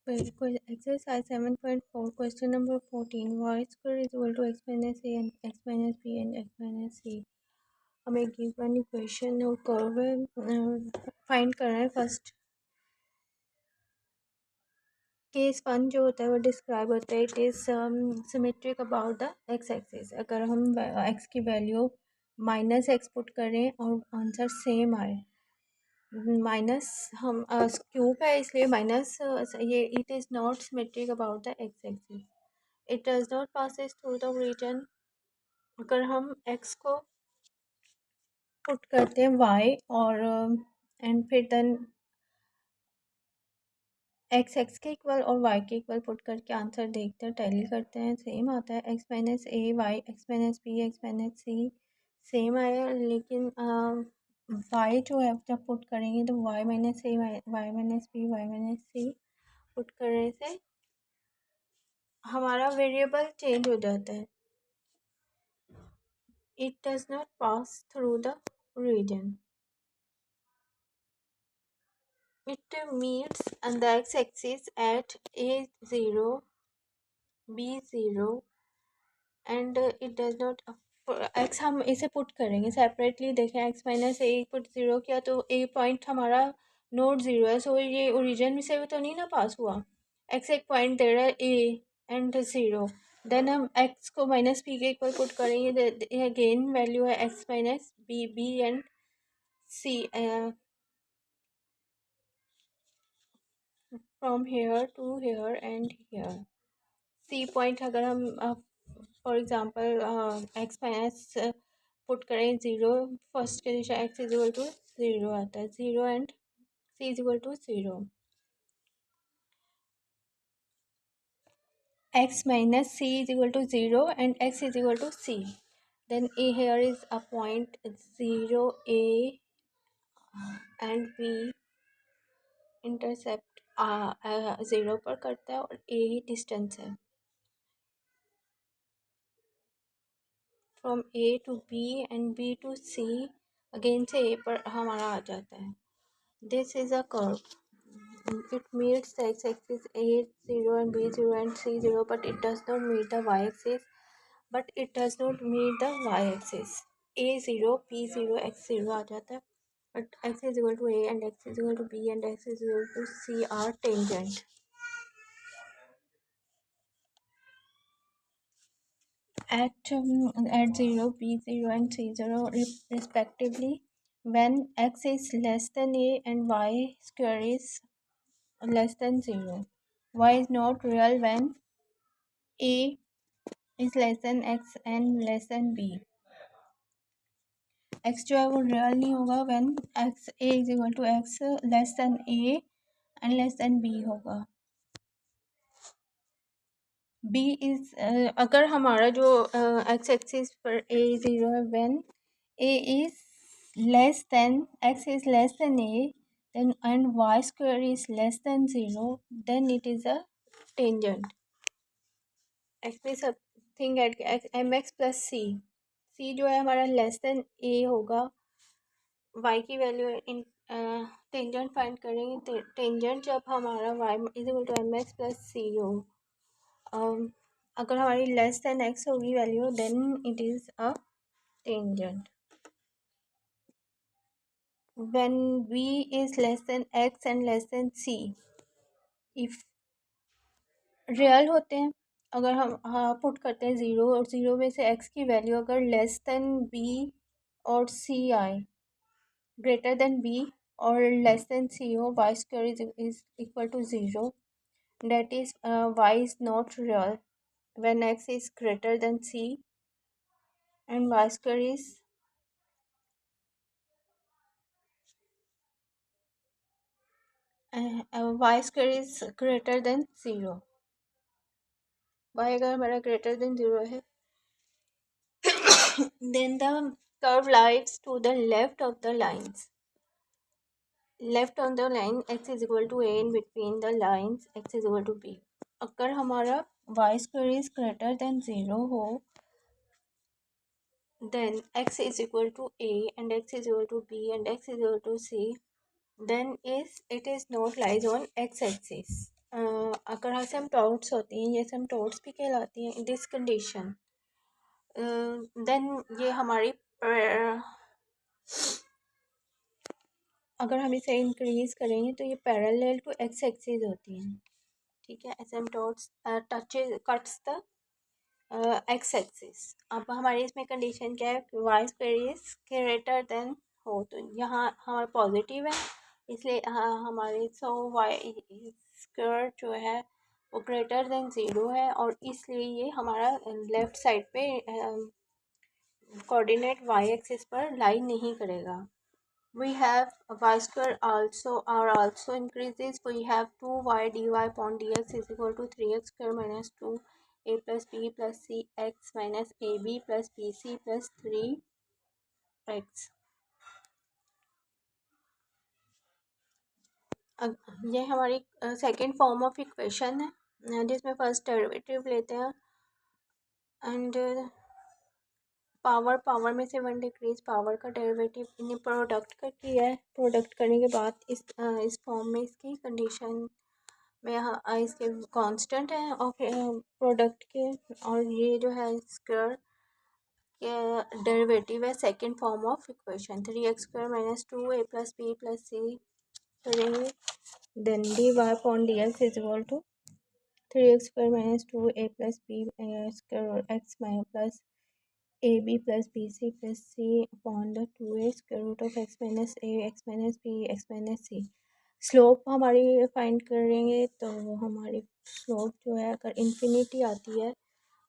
Exercise 7.4, question number 14. Y square is equal to x minus a and x minus b and x minus c. हमें given equation और curve find करना है. First case one जो होता है वो describe होता है it is symmetric about the x axis. अगर हम एक्स की वैल्यू माइनस एक्स पुट करें और आंसर सेम आए, माइनस हम क्यूब है इसलिए माइनस ये it is not symmetric about the x axis. It does not passes through the region. अगर हम x को पुट करते हैं y और एंड फिर देन x के इक्वल और y के इक्वल पुट करके आंसर देखते हैं, टैली करते हैं, सेम आता है. x minus a y, x minus b, x minus c same आया. लेकिन y जो है जब पुट करेंगे तो y minus a y minus b y minus c put करने से हमारा वेरिएबल चेंज हो जाता है. It does not pass through the region. It meets on the x-axis at a0, b0 and it does not. x हम इसे put करेंगे separately. देखें x माइनस ए पुट ज़ीरो किया तो ए पॉइंट हमारा नोट ज़ीरो है, सो ये ओरिजिन से भी तो नहीं ना पास हुआ. x एक पॉइंट दे रहा है ए एंड ज़ीरो. देन हम x को माइनस बी के इक्वल पुट करेंगे. अगेन वैल्यू है x minus b b and c. From here to here and here. C point अगर हम for example x minus put करें ज़ीरो, फर्स्ट के दिशा x is equal to zero आता है. Zero and c is equal to zero. X minus c is equal to zero and x is equal to C. Then A here is a point zero A and B intercept zero पर करता है और A ही distance है. From A to B and B to C again से A पर हमारा आ जाता है. This is a curve. It meets the x-axis a0 and b0 and c0, but it does not meet the y-axis. But it does not meet the y-axis. a0, b0, x0 आ जाता है. But x is equal to a and x is equal to b and x is equal to c are tangent. At 0, b0 and c0 respectively, when x is less than a and y square is less than 0. Y is not real when a is less than x and less than b. x जो है वो real नहीं होगा when x a is equal to x less than a and less than b होगा. b is अगर हमारा जो x axis पर a ज़ीरो है when a is less than x is less than a then and y square is less than 0 then it is a tangent. x में something add m x plus c. C जो है हमारा less than a होगा. y की value इन tangent find करेंगे. Tangent जब हमारा y is equal to m x plus c हो, अगर हमारी लेस देन एक्स होगी value then it is a tangent. When v is less than x and less than c, if real होते हैं, अगर हम पुट करते हैं ज़ीरो और ज़ीरो में से x की वैल्यू अगर लेस देन b और c आए, ग्रेटर देन b और लेस देन c हो, y square is equal to zero. That is y is not real when x is greater than c and y square is y square is greater than 0. y अगर हमारा greater than 0 है then the curve lies to the left of the lines. Left on the line x is equal to a in between the lines x is equal to b. अगर हमारा y square is greater than 0 हो then x is equal to a and x is equal to b and x is equal to c, then it is not lies on x axis. अगर असिम्प्टोट्स होती हैं, ये असिम्प्टोट्स भी कहलाती हैं in this condition, then ये हमारी अगर हम इसे इंक्रीज करेंगे तो ये पैरेलल टू एक्स एक्सिस होती हैं, ठीक है। Asymptotes touches cuts the x axis. अब हमारी इसमें कंडीशन क्या है, y square is greater than हो, तो यहाँ हमारा पॉजिटिव है, इसलिए हमारे सो वाई स्क्वायर जो है वो ग्रेटर देन ज़ीरो है, और इसलिए ये हमारा लेफ़्ट साइड पे कोऑर्डिनेट वाई एक्सिस पर लाई नहीं करेगा। We have y square also increases. We have 2y dy upon dx is equal to 3x square minus 2a plus b plus c x minus ab plus bc plus 3x. ये हमारी second form of equation है, जिसमें first derivative लेते हैं and power में से one decrease power का derivative इन्हें प्रोडक्ट कर किया है। प्रोडक्ट करने के बाद इस फॉर्म में इसकी कंडीशन में यहाँ इसके कांस्टेंट है और प्रोडक्ट के, और ये जो है स्क्वायर के डेरिवेटिव है second form of equation, 3x² - 2a + b + c करेंगे, then dy upon dx is equal to 3x² - 2a + b x plus ab plus bc plus c upon the 2a square root of x minus a x minus b x minus c। Slope हमारी find करेंगे तो हमारी slope जो है अगर infinity आती है,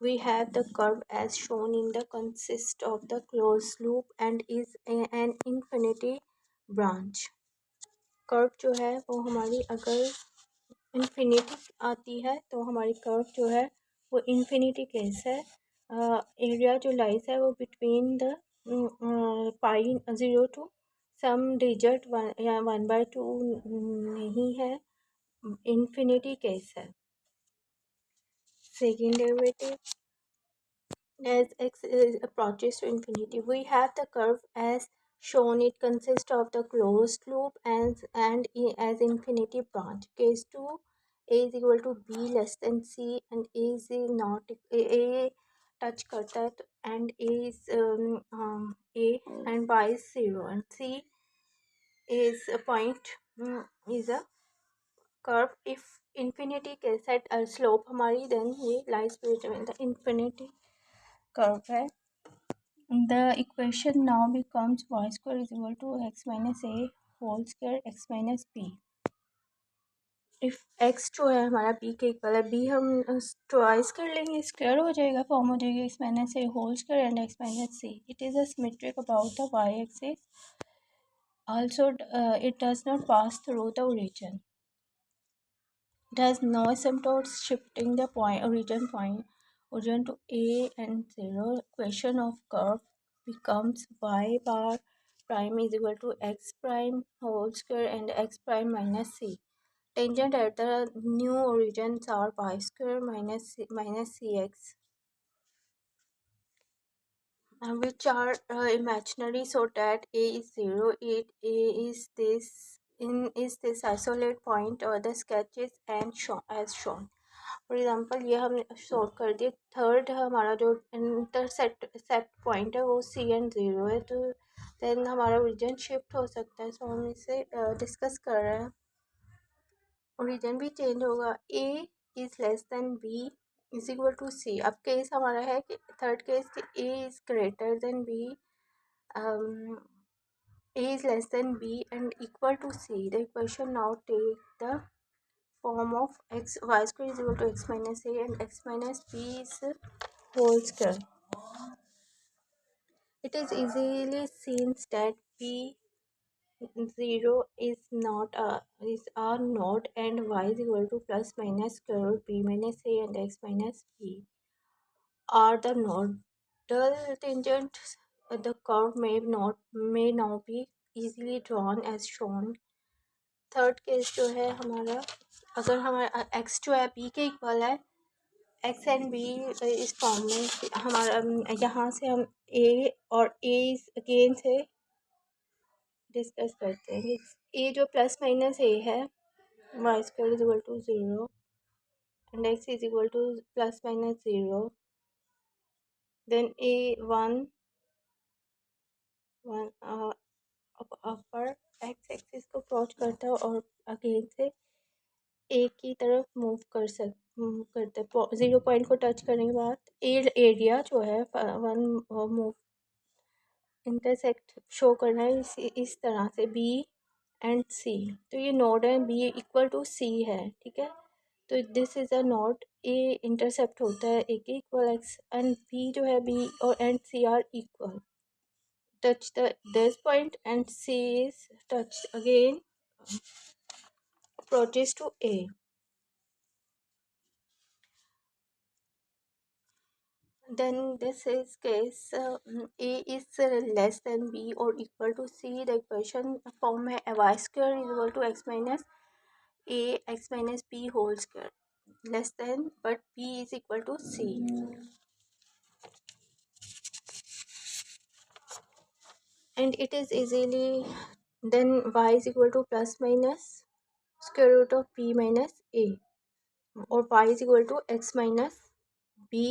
we have the curve as shown in the consist of the closed loop and is an infinity branch। Curve जो है वो हमारी अगर इन्फिनिटी आती है तो हमारी कर्व जो है वो इन्फिनिटी केस है। एरिया जो लाइज है वो between the pi 0 to some digit या 1/2 नहीं है, इन्फिनिटी केस है। Second derivative as x approaches to infinity, we have the curve as shown. It consists of the closed loop and as infinity branch. Case 2, a is equal to b less than c and a is not a touch करता है and a is a and y is 0 and c is a point is a curve if infinity के set slope हमारी, then ये lies between the infinity curve है। The equation now becomes y square is equal to x minus a whole square x minus b। If x जो है हमारा b के equal है, b हम ट्वाइस कर लेंगे, स्क्वायर हो जाएगा, फॉर्म हो जाएगा x minus a whole square and x minus c। It is a symmetric about the y axis, also it does not pass through the origin, it has no asymptotes shifting the origin to a and 0। Equation of curve becomes y bar prime is equal to x prime whole square and x prime minus c। Tangent at the new origins are y square minus cx, which are imaginary so that a is 0, a is this isolate point or the sketches and as shown। For example ये हमने solve कर दिया, third हमारा जो सेप्ट point है वो सी and 0 है, तो देन हमारा ओरिजिन शिफ्ट हो सकता है। सो हम इसे डिस्कस कर रहे हैं, ओरिजिन भी चेंज होगा। A is less than b is equal to c. अब केस हमारा है कि थर्ड केस कि a is greater than b, a is less than b and equal to c। The equation now take the form of x y square is equal to x minus a and x minus b is whole square। It is easily seen that b 0 is not is a node and y is equal to plus minus square root b minus a and x minus b are the nodal tangents। The curve may now be easily drawn as shown। Third case जो है हमारा, अगर हमारा x जो है b के equal है, x and B इस फॉर्म में हमारा यहाँ से हम ए और ए अगेन से डिस्कस करते हैं। ए जो प्लस माइनस ए है, y square is equal to 0, and x is equal to plus minus 0, then a 1 1 upper x axis को अप्रोच करता है और अगेन से ए की तरफ मूव करता है। 0 पॉइंट को टच करने के बाद एरिया जो है वन मूव इंटरसेक्ट शो करना है इस तरह से बी एंड सी। तो ये नोड है बी इक्वल टू सी है, ठीक है। तो this is a node, A intercept होता है ए के इक्वल एक्स एंड बी जो है बी और and c are equal. Touch this point and C is touched again, approaches to A. Then this is case A is less than B or equal to C. The equation form है y square is equal to x minus A x minus B whole square, less than but B is equal to C. And it is easily then y is equal to plus minus square root of B minus A, or y is equal to x minus B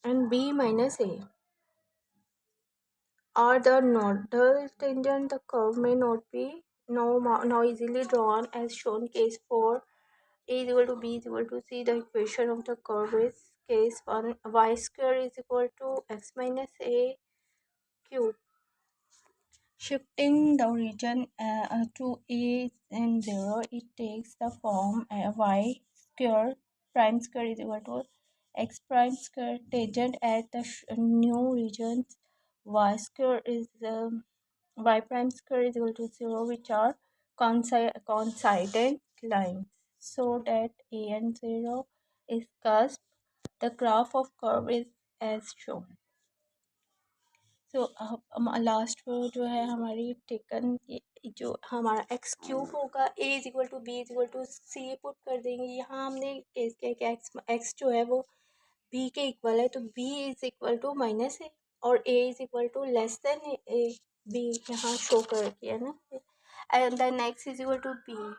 and B minus A. Are the nodal tangent the curve may not be now easily drawn as shown case 4. A is equal to B is equal to C. The equation of the curve is case 1 y square is equal to x minus A cube. Shifting the region to A and 0, it takes the form y square prime square is equal to x prime square. Tangent at the new regions y square is y prime square is equal to 0, which are coincident lines, so that A and 0 is cusp. The graph of curve is as shown. तो last जो है हमारी taken जो हमारा x cube होगा a is equal to b is equal to c put कर देंगे। यहाँ हमने केस किया कि एक्स जो है वो बी के इक्वल है, तो b is equal to minus a और a is equal to less than a b यहाँ शो कर किया ना, and then x is equal to B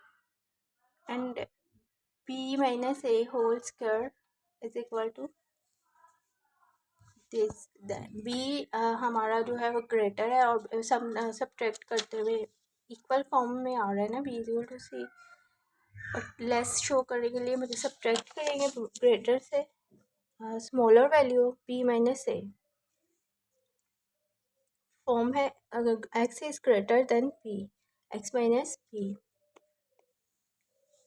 and b minus a whole square is equal to this. B हमारा जो है वो greater है और सब्ट्रैक्ट करते हुए इक्वल फॉर्म में आ रहा है ना, बी इज इक्वल टू सी, और लेस शो करने के लिए मुझे सब्ट्रैक्ट करेंगे ग्रेटर से स्मॉलर वैल्यू बी माइनस ए। फॉर्म है अगर x is greater then P x minus P,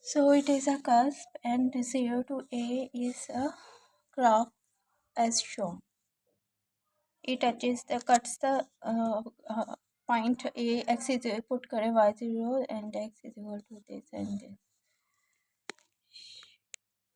so it is a cusp and 0 to A is a graph as shown. It cuts the point A, x is put करे y0 and x is equal to this and this.